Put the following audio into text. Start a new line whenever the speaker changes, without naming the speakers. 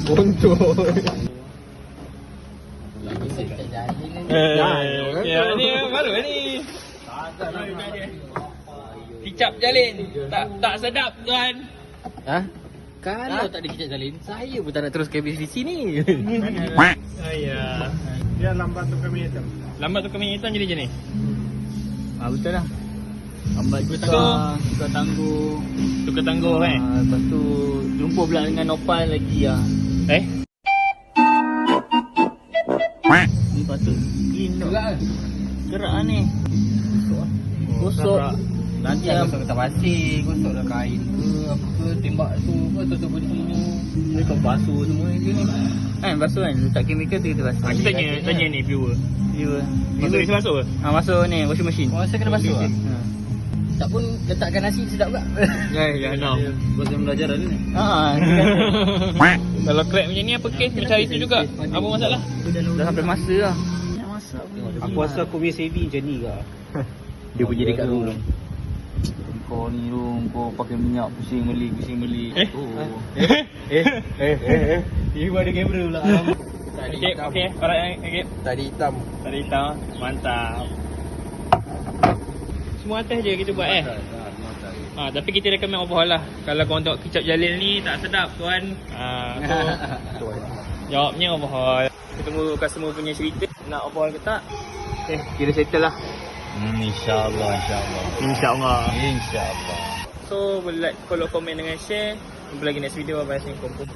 Bontul.
Ya, ni baru ni. Kicap jalin. Tak sedap tuan.
Ha? Kalau tak ada kicap jalin, saya pun tak nak terus habis di sini.
Ayah.
Dia lambat tu kami hitam.
Lambat tu kami hitam jadi macam ni.
Betul lah. Lambat tukar tangguh.
Tukar tangguh kan.
Lepas tu jumpa pula dengan Nopal lagi lah. Ni patut clean tu. Gerak lah ni. Gosok. Nanti gosok kertas pasir, gosok lah kain ke apa ke, tembak tu apa, tutup benda. Dia kau basuh semua ni. Kan basuh kan, letak chemical tu kita basuh.
Kita tanya ni viewer. Masuk isi masuk ke?
Masuk ni washing machine. Masa kena basuh lah. Tak pun letakkan nasi sedap tak?
Ya, no.
Buat belajar ni.
Kalau crack macam ni apa kes? Mencari tu juga. Apa masalah?
Dah sampai masa lah.
Aku rasa aku punya saving macam ni ke.
Dia punya dekat room. Kau ni room, kau pakai minyak pusing beli. Dia ada kamera pula.
Okey. Alright, okey.
Tadi hitam.
Mantap. Semua atas je kita buat tapi kita recommend overhaul lah. Kalau korang tengok kicap jalil ni tak sedap tuan. Jawabnya overhaul. Kita tunggu customer punya cerita nak overhaul ke tak. Kira settle lah.
InsyaAllah.
So boleh like, follow, komen dengan share. Jumpa lagi next video. Bye. Assalamualaikum.